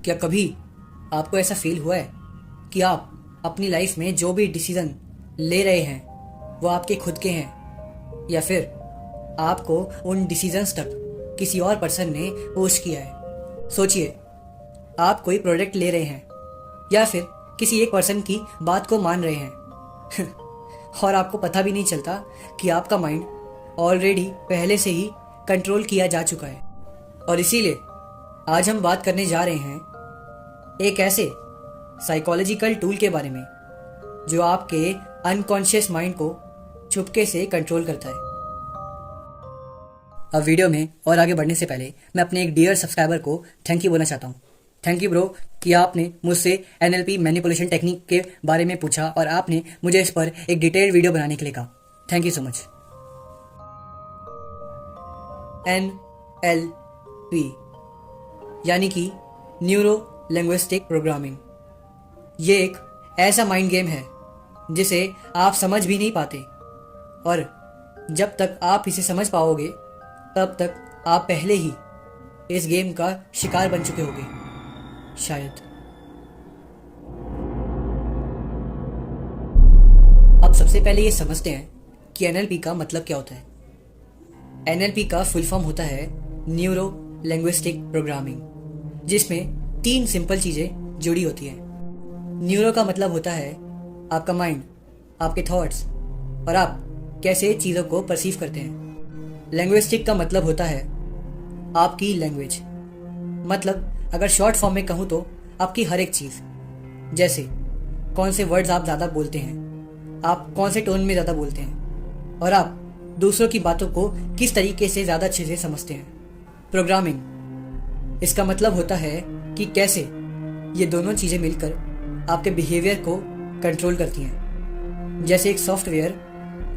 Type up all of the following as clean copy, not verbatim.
क्या कभी आपको ऐसा फील हुआ है कि आप अपनी लाइफ में जो भी डिसीजन ले रहे हैं वो आपके खुद के हैं, या फिर आपको उन डिसीजंस तक किसी और पर्सन ने पुश किया है? सोचिए, आप कोई प्रोडक्ट ले रहे हैं या फिर किसी एक पर्सन की बात को मान रहे हैं और आपको पता भी नहीं चलता कि आपका माइंड ऑलरेडी पहले से ही कंट्रोल किया जा चुका है। और इसीलिए आज हम बात करने जा रहे हैं एक ऐसे साइकोलॉजिकल टूल के बारे में जो आपके अनकॉन्शियस माइंड को चुपके से कंट्रोल करता है। अब वीडियो में और आगे बढ़ने से पहले मैं अपने एक डियर सब्सक्राइबर को थैंक यू बोलना चाहता हूँ। थैंक यू ब्रो कि आपने मुझसे NLP मैनिपुलेशन टेक्निक के बारे में पूछा और आपने मुझे इस पर एक डिटेल्ड वीडियो बनाने के लिए कहा। Thank you so much. NLP यानी कि न्यूरो लिंग्विस्टिक प्रोग्रामिंग, ये एक ऐसा माइंड गेम है जिसे आप समझ भी नहीं पाते, और जब तक आप इसे समझ पाओगे तब तक आप पहले ही इस गेम का शिकार बन चुके होंगे शायद। अब सबसे पहले ये समझते हैं कि NLP का मतलब क्या होता है। NLP का फुल फॉर्म होता है न्यूरो लिंग्विस्टिक प्रोग्रामिंग, जिसमें 3 सिंपल चीजें जुड़ी होती हैं। न्यूरो का मतलब होता है आपका माइंड, आपके थॉट्स और आप कैसे चीज़ों को परसीव करते हैं। लिंग्विस्टिक का मतलब होता है आपकी लैंग्वेज, मतलब अगर शॉर्ट फॉर्म में कहूँ तो आपकी हर एक चीज़, जैसे कौन से वर्ड्स आप ज़्यादा बोलते हैं, आप कौन से टोन में ज़्यादा बोलते हैं, और आप दूसरों की बातों को किस तरीके से ज़्यादा अच्छे से समझते हैं। प्रोग्रामिंग, इसका मतलब होता है कि कैसे ये दोनों चीज़ें मिलकर आपके बिहेवियर को कंट्रोल करती हैं। जैसे एक सॉफ्टवेयर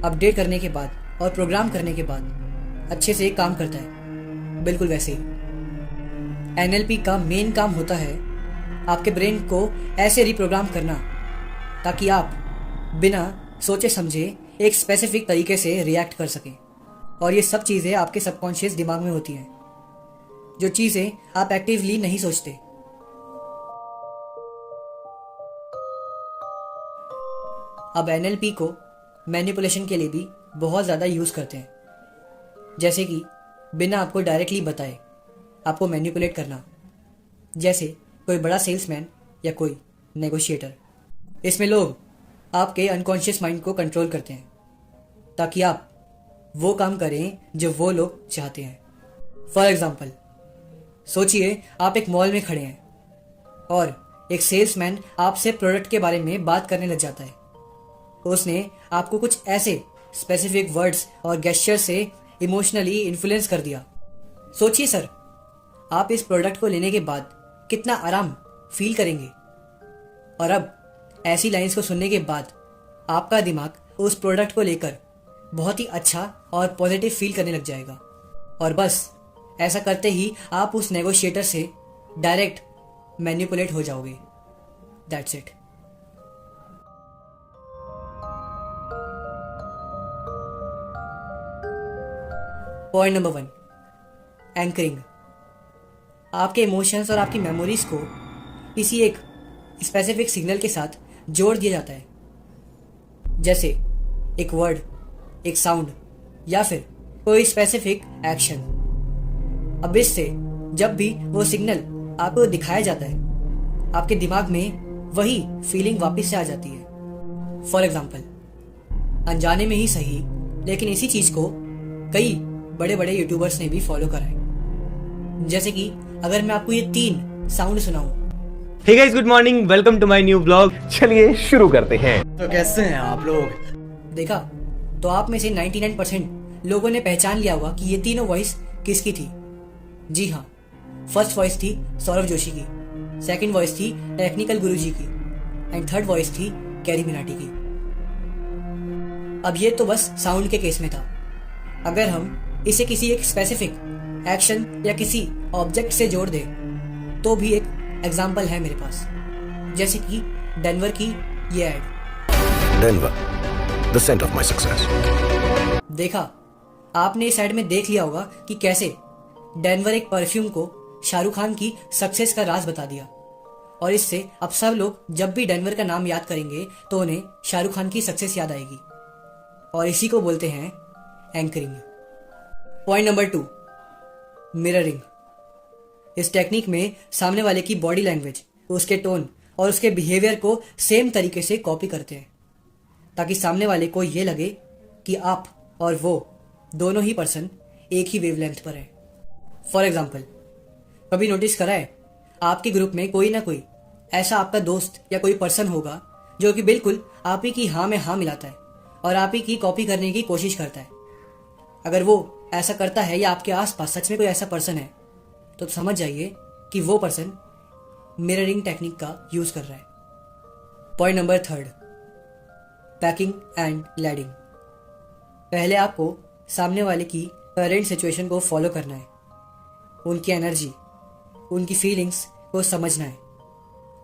अपडेट करने के बाद और प्रोग्राम करने के बाद अच्छे से काम करता है, बिल्कुल वैसे ही NLP का मेन काम होता है आपके ब्रेन को ऐसे रिप्रोग्राम करना ताकि आप बिना सोचे समझे एक स्पेसिफिक तरीके से रिएक्ट कर सकें। और ये सब चीज़ें आपके सबकॉन्शियस दिमाग में होती हैं, जो चीज़ें आप एक्टिवली नहीं सोचते। अब NLP को मैनिपुलेशन के लिए भी बहुत ज़्यादा यूज़ करते हैं, जैसे कि बिना आपको डायरेक्टली बताए आपको मैनिपुलेट करना, जैसे कोई बड़ा सेल्समैन या कोई नेगोशिएटर। इसमें लोग आपके अनकॉन्शियस माइंड को कंट्रोल करते हैं ताकि आप वो काम करें जो वो लोग चाहते हैं। फॉर एग्जाम्पल, सोचिए आप एक मॉल में खड़े हैं और एक सेल्समैन आपसे प्रोडक्ट के बारे में बात करने लग जाता है। उसने आपको कुछ ऐसे स्पेसिफिक वर्ड्स और गेस्चर से इमोशनली इन्फ्लुएंस कर दिया। सोचिए सर, आप इस प्रोडक्ट को लेने के बाद कितना आराम फील करेंगे। और अब ऐसी लाइंस को सुनने के बाद आपका दिमाग उस प्रोडक्ट को लेकर बहुत ही अच्छा और पॉजिटिव फील करने लग जाएगा, और बस ऐसा करते ही आप उस नेगोशिएटर से डायरेक्ट मैनिपुलेट हो जाओगे। That's it. Point number 1, anchoring. आपके इमोशंस और आपकी मेमोरीज को किसी एक स्पेसिफिक सिग्नल के साथ जोड़ दिया जाता है, जैसे एक वर्ड, एक साउंड या फिर कोई स्पेसिफिक एक्शन। अब इससे जब भी वो सिग्नल आपको दिखाया जाता है, आपके दिमाग में वही फीलिंग वापस से आ जाती है। फॉर एग्जाम्पल, अनजाने में ही सही, लेकिन इसी चीज को कई बड़े बड़े यूट्यूबर्स ने भी फॉलो करा है। जैसे कि अगर मैं आपको ये 3 साउंड सुनाऊं। Hey guys, good morning, welcome to my new blog. चलिए शुरू करते हैं। तो कैसे हैं आप लोग? देखा तो आप में से 99% लोगों ने पहचान लिया होगा कि ये तीनों वॉइस किसकी थी। जी हाँ, फर्स्ट वॉइस थी सौरभ जोशी की, सेकंड वॉइस थी टेक्निकल गुरुजी की, एंड थर्ड वॉइस थी कैरी मिनाटी की। अब ये तो बस साउंड के केस में था। अगर हम इसे किसी एक स्पेसिफिक एक्शन या किसी ऑब्जेक्ट से जोड़ दें तो भी एक एग्जाम्पल है मेरे पास, जैसे कि डेनवर की ये ad. Denver, the scent of my success. देखा आपने इस एड में देख लिया होगा कि कैसे डेनवर एक परफ्यूम को शाहरुख खान की सक्सेस का राज बता दिया और इससे अब सब लोग जब भी डेनवर का नाम याद करेंगे तो उन्हें शाहरुख खान की सक्सेस याद आएगी और इसी को बोलते हैं एंकरिंग। Point number 2, mirroring. इस टेक्निक में सामने वाले की बॉडी लैंग्वेज, उसके टोन और उसके बिहेवियर को सेम तरीके से कॉपी करते हैं ताकि सामने वाले को ये लगे कि आप और वो दोनों ही पर्सन एक ही वेवलेंथ पर है। फॉर एग्जाम्पल, कभी नोटिस करा है आपके ग्रुप में कोई ना कोई ऐसा आपका दोस्त या कोई पर्सन होगा जो कि बिल्कुल आप ही की हाँ में हाँ मिलाता है और आप ही की कॉपी करने की कोशिश करता है। अगर वो ऐसा करता है या आपके आसपास सच में कोई ऐसा पर्सन है तो समझ जाइए कि वो पर्सन मिररिंग टेक्निक का यूज कर रहा है। Point number 3, packing and lading. पहले आपको सामने वाले की करेंट सिचुएशन को फॉलो करना है, उनकी एनर्जी, उनकी फीलिंग्स को समझना है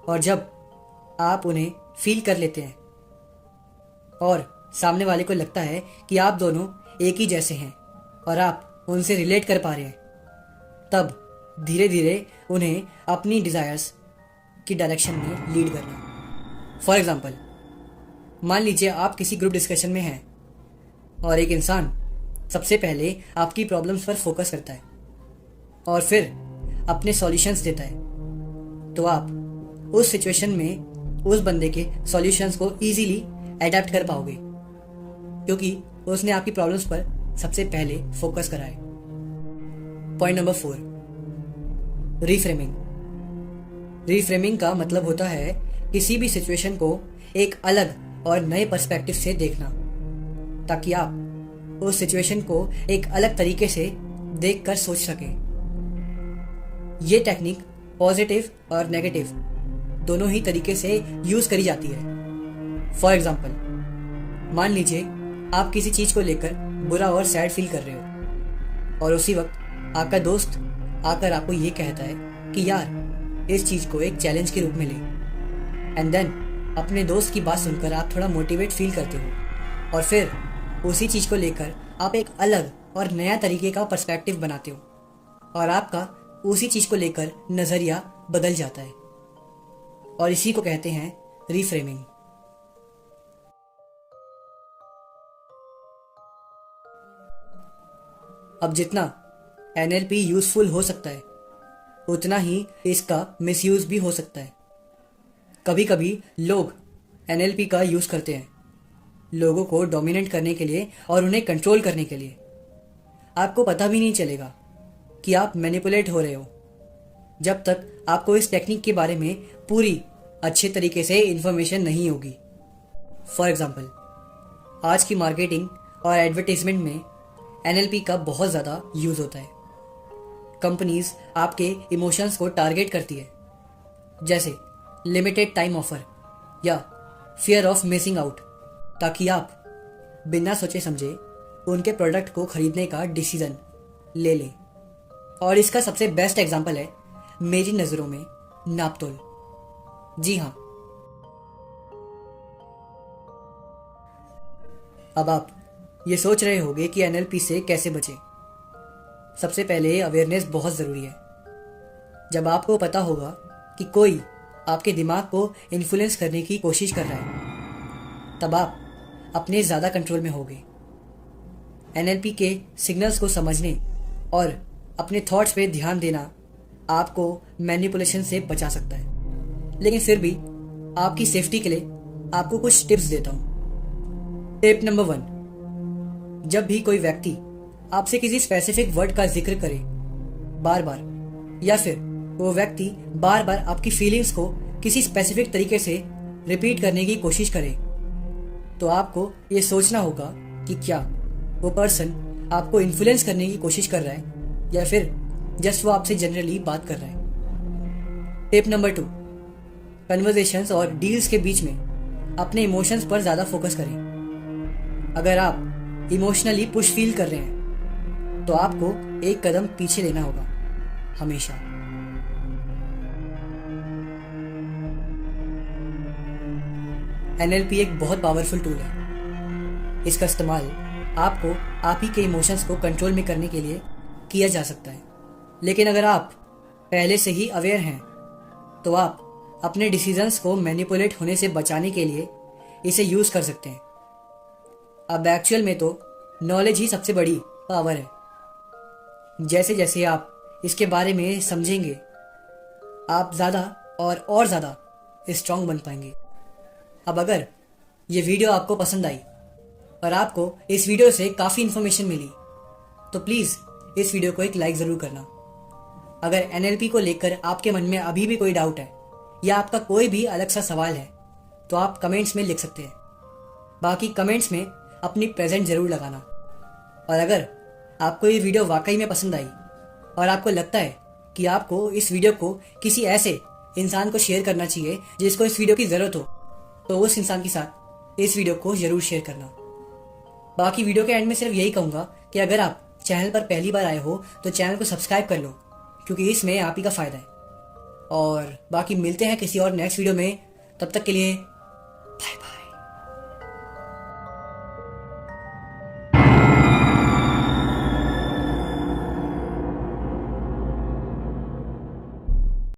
और जब आप उन्हें फील कर लेते हैं और सामने वाले को लगता है कि आप दोनों एक ही जैसे हैं और आप उनसे रिलेट कर पा रहे हैं, तब धीरे धीरे उन्हें अपनी डिज़ायर्स की डायरेक्शन में लीड करना। फॉर एग्जाम्पल, मान लीजिए आप किसी ग्रुप डिस्कशन में हैं और एक इंसान सबसे पहले आपकी प्रॉब्लम्स पर फोकस करता है और फिर अपने सॉल्यूशंस देता है, तो आप उस सिचुएशन में उस बंदे के सॉल्यूशंस को इजीली अडेप्ट कर पाओगे क्योंकि उसने आपकी प्रॉब्लम्स पर सबसे पहले फोकस करा है। Point number 4, reframing. रीफ्रेमिंग का मतलब होता है किसी भी सिचुएशन को एक अलग और नए पर्सपेक्टिव से देखना ताकि आप उस सिचुएशन को एक अलग तरीके से देखकर सोच सकें। ये टेक्निक पॉजिटिव और नेगेटिव दोनों ही तरीके से यूज करी जाती है। फॉर एग्जाम्पल, मान लीजिए आप किसी चीज को लेकर बुरा और सैड फील कर रहे हो और उसी वक्त आपका दोस्त आकर आपको ये कहता है कि यार इस चीज को एक चैलेंज के रूप में ले, एंड देन अपने दोस्त की बात सुनकर आप थोड़ा मोटिवेट फील करते हो और फिर उसी चीज को लेकर आप एक अलग और नया तरीके का पर्सपेक्टिव बनाते हो और आपका उसी चीज को लेकर नजरिया बदल जाता है और इसी को कहते हैं रीफ्रेमिंग। अब जितना NLP यूजफुल हो सकता है उतना ही इसका मिसयूज भी हो सकता है। कभी कभी लोग NLP का यूज करते हैं लोगों को डोमिनेट करने के लिए और उन्हें कंट्रोल करने के लिए। आपको पता भी नहीं चलेगा कि आप मैनिपुलेट हो रहे हो जब तक आपको इस टेक्निक के बारे में पूरी अच्छे तरीके से इंफॉर्मेशन नहीं होगी। फॉर एग्जाम्पल, आज की मार्केटिंग और एडवर्टीजमेंट में NLP का बहुत ज़्यादा यूज़ होता है। कंपनीज आपके इमोशंस को टारगेट करती है, जैसे लिमिटेड टाइम ऑफर या फियर ऑफ मिसिंग आउट, ताकि आप बिना सोचे समझे उनके प्रोडक्ट को खरीदने का डिसीजन ले लें। और इसका सबसे बेस्ट एग्जांपल है मेरी नज़रों में नापतोल। जी हाँ, अब आप ये सोच रहे होंगे कि NLP से कैसे बचें। सबसे पहले अवेयरनेस बहुत ज़रूरी है। जब आपको पता होगा कि कोई आपके दिमाग को इन्फ्लुएंस करने की कोशिश कर रहा है, तब आप अपने ज़्यादा कंट्रोल में होंगे। NLP के सिग्नल्स को समझने और अपने थॉट्स पे ध्यान देना आपको मैनिपुलेशन से बचा सकता है। लेकिन फिर भी आपकी सेफ्टी के लिए आपको कुछ टिप्स देता हूँ। टिप नंबर 1, जब भी कोई व्यक्ति आपसे किसी स्पेसिफिक वर्ड का जिक्र करे बार बार, या फिर वो व्यक्ति बार बार आपकी फीलिंग्स को किसी स्पेसिफिक तरीके से रिपीट करने की कोशिश करे, तो आपको ये सोचना होगा कि क्या वो पर्सन आपको इन्फ्लुएंस करने की कोशिश कर रहा है या फिर जस्ट वो आपसे जनरली बात कर रहा है। टिप नंबर 2, कन्वर्सेशंस और डील्स के बीच में अपने इमोशंस पर ज़्यादा फोकस करें। अगर आप इमोशनली पुश फील कर रहे हैं तो आपको एक कदम पीछे लेना होगा हमेशा। NLP एक बहुत पावरफुल टूल है। इसका इस्तेमाल आपको आप ही के इमोशंस को कंट्रोल में करने के लिए किया जा सकता है। लेकिन अगर आप पहले से ही अवेयर हैं, तो आप अपने डिसीजंस को मैनिपुलेट होने से बचाने के लिए इसे यूज़ कर सकते हैं। अब एक्चुअल में तो नॉलेज ही सबसे बड़ी पावर है। जैसे जैसे आप इसके बारे में समझेंगे, आप ज़्यादा और ज़्यादा स्ट्रांग बन पाएंगे। अब अगर ये वीडियो आपको पसंद आई और आपको इस वीडियो से काफ़ी इन्फॉर्मेशन मिली, तो प्लीज़ इस वीडियो को एक लाइक ज़रूर करना। अगर एनएलपी को लेकर आपके मन में अभी भी कोई डाउट है या आपका कोई भी अलग सा सवाल है, तो आप कमेंट्स में लिख सकते हैं। बाकी कमेंट्स में अपनी प्रेजेंट ज़रूर लगाना। और अगर आपको ये वीडियो वाकई में पसंद आई और आपको लगता है कि आपको इस वीडियो को किसी ऐसे इंसान को शेयर करना चाहिए जिसको इस वीडियो की ज़रूरत हो, तो उस इंसान के साथ इस वीडियो को ज़रूर शेयर करना। बाकी वीडियो के एंड में सिर्फ यही कहूँगा कि अगर आप चैनल पर पहली बार आए हो तो चैनल को सब्सक्राइब कर लो, क्योंकि इसमें आप ही का फ़ायदा है। और बाकी मिलते हैं किसी और नेक्स्ट वीडियो में। तब तक के लिए